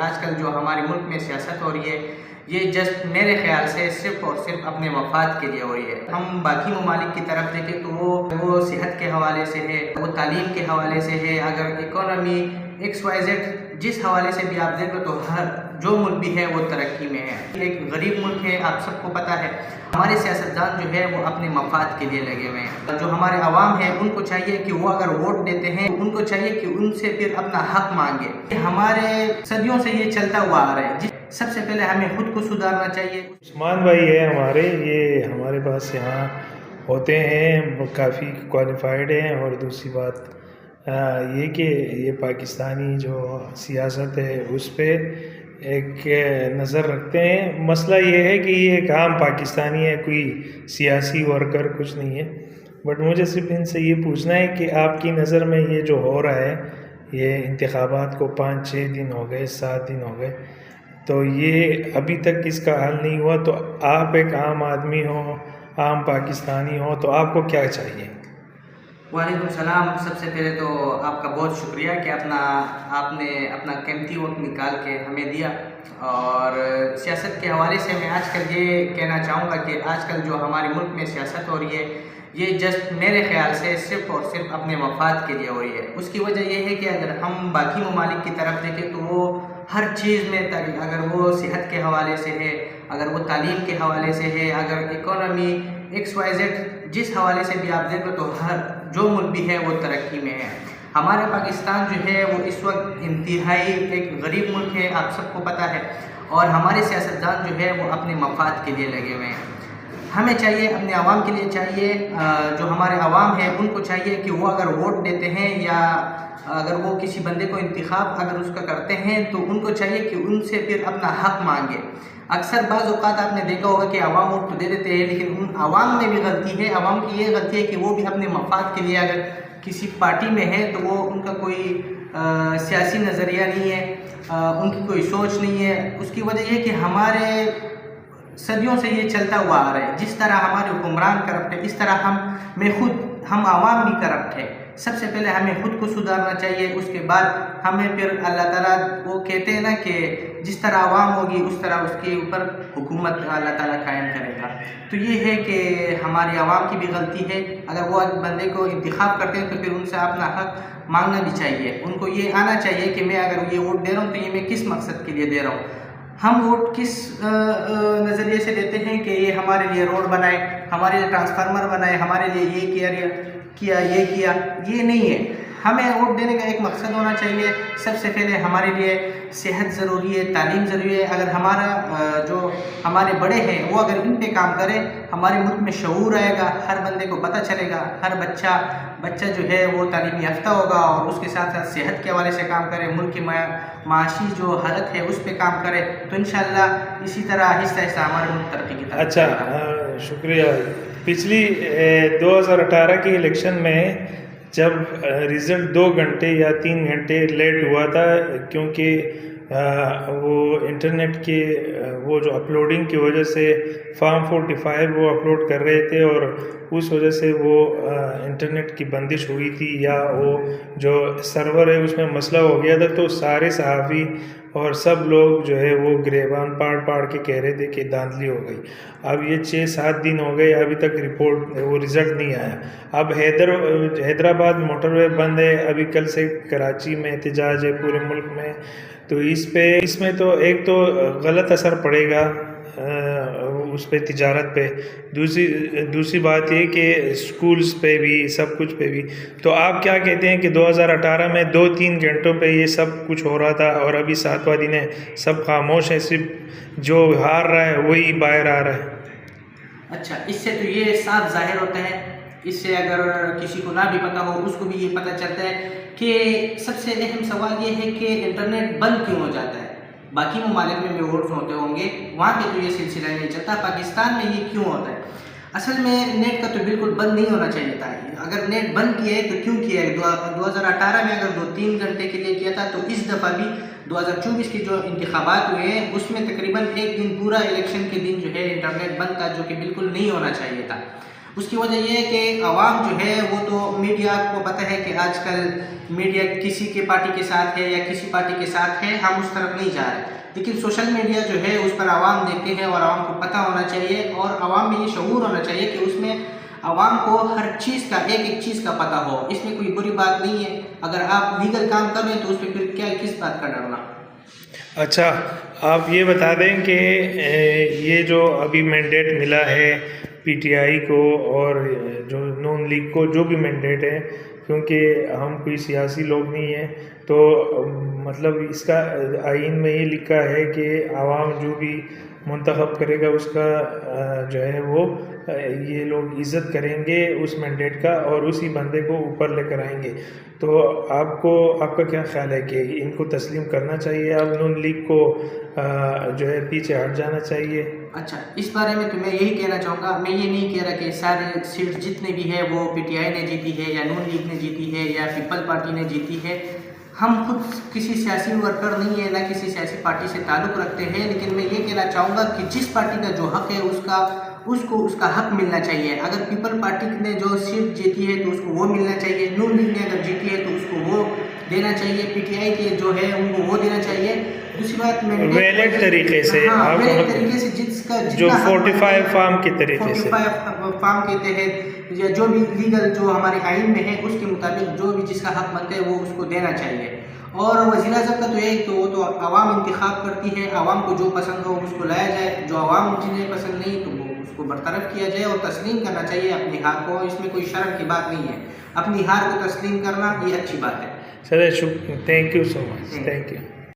آج کل جو ہمارے ملک میں سیاست ہو رہی ہے یہ جسٹ میرے خیال سے صرف اور صرف اپنے مفاد کے لیے ہو رہی ہے۔ ہم باقی ممالک کی طرف دیکھیں تو وہ صحت کے حوالے سے ہے، وہ تعلیم کے حوالے سے ہے، اگر اکانومی XYZ جس حوالے سے بھی آپ دیکھو تو ہر جو ملک بھی ہے وہ ترقی میں ہے۔ ایک غریب ملک ہے، آپ سب کو پتہ ہے۔ ہمارے سیاستدان جو ہے وہ اپنے مفاد کے لیے لگے ہوئے ہیں۔ جو ہمارے عوام ہیں ان کو چاہیے کہ وہ اگر ووٹ دیتے ہیں ان کو چاہیے کہ ان سے پھر اپنا حق مانگے۔ ہمارے صدیوں سے یہ چلتا ہوا آ رہا ہے، سب سے پہلے ہمیں خود کو سدھارنا چاہیے۔ عثمان بھائی ہے ہمارے، یہ ہمارے پاس یہاں ہوتے ہیں، کافی کوالیفائڈ ہیں، اور دوسری بات یہ کہ یہ پاکستانی جو سیاست ہے اس پہ ایک نظر رکھتے ہیں۔ مسئلہ یہ ہے کہ یہ ایک عام پاکستانی ہے، کوئی سیاسی ورکر کچھ نہیں ہے، بٹ مجھے صرف ان سے یہ پوچھنا ہے کہ آپ کی نظر میں یہ جو ہو رہا ہے، یہ انتخابات کو 5-6 دن ہو گئے، 7 دن ہو گئے، تو یہ ابھی تک اس کا حل نہیں ہوا، تو آپ ایک عام آدمی ہو، عام پاکستانی ہو، تو آپ کو کیا چاہیے؟ وعلیکم السلام۔ سب سے پہلے تو آپ کا بہت شکریہ کہ آپ نے اپنا قیمتی وقت نکال کے ہمیں دیا، اور سیاست کے حوالے سے میں آج کل یہ کہنا چاہوں گا کہ آج کل جو ہمارے ملک میں سیاست ہو رہی ہے یہ جسٹ میرے خیال سے صرف اور صرف اپنے مفاد کے لیے ہو رہی ہے۔ اس کی وجہ یہ ہے کہ اگر ہم باقی ممالک کی طرف دیکھیں تو وہ ہر چیز میں، اگر وہ صحت کے حوالے سے ہے، اگر وہ تعلیم کے حوالے سے ہے، اگر اکانومی XYZ جس حوالے سے بھی آپ دیکھو تو ہر جو ملک بھی ہے وہ ترقی میں ہے۔ ہمارا پاکستان جو ہے وہ اس وقت انتہائی ایک غریب ملک ہے، آپ سب کو پتہ ہے، اور ہمارے سیاستدان جو ہے وہ اپنے مفاد کے لیے لگے ہوئے ہیں۔ ہمیں چاہیے، اپنے عوام کے لیے چاہیے، جو ہمارے عوام ہیں ان کو چاہیے کہ وہ اگر ووٹ دیتے ہیں یا اگر وہ کسی بندے کو انتخاب اگر اس کا کرتے ہیں تو ان کو چاہیے کہ ان سے پھر اپنا حق مانگے۔ اکثر بعض اوقات آپ نے دیکھا ہوگا کہ عوام ووٹ تو دے دیتے ہیں، لیکن ان عوام میں بھی غلطی ہے، عوام کی یہ غلطی ہے کہ وہ بھی اپنے مفاد کے لیے اگر کسی پارٹی میں ہے تو وہ ان کا کوئی سیاسی نظریہ نہیں ہے، ان کی کوئی سوچ نہیں ہے۔ اس کی وجہ یہ کہ ہمارے صدیوں سے یہ چلتا ہوا آ رہا ہے، جس طرح ہمارے حکمران کرپٹ ہے اس طرح ہم عوام بھی کرپٹ ہے۔ سب سے پہلے ہمیں خود کو سدھارنا چاہیے، اس کے بعد ہمیں پھر اللہ تعالیٰ، وہ کہتے ہیں نا کہ جس طرح عوام ہوگی اس طرح اس کے اوپر حکومت اللہ تعالیٰ قائم کرے گا۔ تو یہ ہے کہ ہماری عوام کی بھی غلطی ہے، اگر وہ بندے کو انتخاب کرتے ہیں تو پھر ان سے اپنا حق مانگنا بھی چاہیے۔ ان کو یہ آنا چاہیے کہ میں اگر یہ ووٹ دے رہا ہوں تو یہ میں کس مقصد کے لیے دے رہا ہوں۔ ہم ووٹ کس نظریے سے دیتے ہیں کہ یہ ہمارے لیے روڈ بنائے، ہمارے لیے ٹرانسفارمر بنائے، ہمارے لیے یہ کیا یہ نہیں ہے۔ ہمیں ووٹ دینے کا ایک مقصد ہونا چاہیے۔ سب سے پہلے ہمارے لیے صحت ضروری ہے، تعلیم ضروری ہے۔ اگر جو ہمارے بڑے ہیں وہ اگر ان پہ کام کریں، ہمارے ملک میں شعور آئے گا، ہر بندے کو پتہ چلے گا، ہر بچہ جو ہے وہ تعلیم یافتہ ہوگا، اور اس کے ساتھ ساتھ صحت کے حوالے سے کام کرے، ملک کی معاشی جو حالت ہے اس پہ کام کرے، تو انشاءاللہ اسی طرح آہستہ آہستہ ہمارے ملک ترقی کی طرف۔ اچھا، شکریہ۔ پچھلی 2018 کی الیکشن میں جب رزلٹ 2 گھنٹے یا 3 گھنٹے لیٹ ہوا تھا، کیونکہ وہ انٹرنیٹ کے وہ جو اپلوڈنگ کی وجہ سے فارم 45 وہ اپلوڈ کر رہے تھے، اور اس وجہ سے وہ انٹرنیٹ کی بندش ہوئی تھی، یا وہ جو سرور ہے اس میں مسئلہ ہو گیا تھا، تو سارے صحافی اور سب لوگ جو ہے وہ گریبان پاڑ کے کہہ رہے تھے کہ دھاندلی ہو گئی۔ اب یہ 6-7 دن ہو گئے، ابھی تک وہ رزلٹ نہیں آیا۔ اب حیدرآباد موٹر وے بند ہے، ابھی کل سے کراچی میں احتجاج ہے پورے ملک میں، تو اس میں تو ایک تو غلط اثر پڑے گا اس پہ، تجارت پہ، دوسری بات یہ کہ اسکولز پہ بھی، سب کچھ پہ بھی۔ تو آپ کیا کہتے ہیں کہ 2018 میں 2-3 گھنٹوں پہ یہ سب کچھ ہو رہا تھا، اور ابھی 7واں دن ہے، سب خاموش ہے، صرف جو ہار رہا ہے وہی باہر آ رہا ہے؟ اچھا، اس سے تو یہ صاف ظاہر ہوتا ہے، اس سے اگر کسی کو نہ بھی پتہ ہو اس کو بھی یہ پتہ چلتا ہے کہ سب سے اہم سوال یہ ہے کہ انٹرنیٹ بند کیوں ہو جاتا ہے۔ باقی ممالک میں بھی ووٹس ہوتے ہوں گے، وہاں پہ تو یہ سلسلہ نہیں چلتا، پاکستان میں یہ کیوں ہوتا ہے؟ اصل میں نیٹ کا تو بالکل بند نہیں ہونا چاہیے تھا۔ اگر نیٹ بند کیا ہے تو کیوں کیا ہے؟ 2018 میں اگر 2-3 گھنٹے کے لیے کیا تھا تو اس دفعہ بھی 2024 کے جو انتخابات ہوئے ہیں اس میں تقریباً 1 دن پورا الیکشن کے دن جو ہے انٹرنیٹ بند تھا، جو کہ بالکل نہیں ہونا چاہیے تھا۔ اس کی وجہ یہ ہے کہ عوام جو ہے وہ تو میڈیا کو پتہ ہے کہ آج کل میڈیا کسی کے پارٹی کے ساتھ ہے یا کسی پارٹی کے ساتھ ہے، ہم اس طرف نہیں جا رہے، لیکن سوشل میڈیا جو ہے اس پر عوام دیکھتے ہیں اور عوام کو پتہ ہونا چاہیے اور عوام میں یہ شعور ہونا چاہیے کہ اس میں عوام کو ہر چیز کا ایک چیز کا پتہ ہو، اس میں کوئی بری بات نہیں ہے، اگر آپ لیگل کام کر رہے ہیں تو اس پہ پھر کیا کس بات کا ڈرنا۔ اچھا، آپ یہ بتا دیں کہ یہ جو ابھی مینڈیٹ ملا ہے پی ٹی آئی کو اور جو نون لیگ کو جو بھی مینڈیٹ ہے، کیونکہ ہم کوئی سیاسی لوگ نہیں ہیں تو مطلب اس کا آئین میں یہ لکھا ہے کہ عوام جو بھی منتخب کرے گا اس کا جو ہے وہ یہ لوگ عزت کریں گے اس مینڈیٹ کا اور اسی بندے کو اوپر لے کر آئیں گے، تو آپ کا کیا خیال ہے کہ ان کو تسلیم کرنا چاہیے، اب نون لیگ کو جو ہے پیچھے ہٹ جانا چاہیے؟ اچھا، اس بارے میں تو میں یہی کہنا چاہوں گا، میں یہ نہیں کہہ رہا کہ سارے سیٹ جتنے بھی ہے وہ پی ٹی آئی نے جیتی ہے یا نون لیگ نے جیتی ہے یا پیپل پارٹی نے جیتی ہے، ہم خود کسی سیاسی ورکر نہیں ہے، نہ کسی سیاسی پارٹی سے تعلق رکھتے ہیں، لیکن میں یہ کہنا چاہوں گا کہ جس پارٹی کا جو حق ہے اس کو اس کا حق ملنا چاہیے، اگر پیپل پارٹی نے جو سیٹ جیتی ہے تو اس کو وہ ملنا چاہیے، نون لیگ نے اگر جیتی ہے تو اس کو وہ دینا چاہیے، پی ٹی آئی کے جو ہے ان کو وہ دینا چاہیے۔ دوسری بات میں ویلڈ طریقے سے، ویلڈ طریقے سے جس کا جو 45 فارم کے طریقے سے، 45 فارم کے تحت یا جو بھی لیگل جو ہمارے آئین میں ہے اس کے مطابق جو بھی جس کا حق بنتا ہے وہ اس کو دینا چاہیے۔ اور وزیر اعظم کا تو ہے تو وہ تو عوام انتخاب کرتی ہے، عوام کو جو پسند ہو اس کو لایا جائے، جو عوام جنہیں پسند نہیں تو وہ اس کو برطرف کیا جائے اور تسلیم کرنا چاہیے اپنی ہار کو، اس میں کوئی شرم کی بات نہیں ہے، اپنی ہار کو تسلیم کرنا یہ اچھی بات ہے۔ Sir thank you so much, thank you.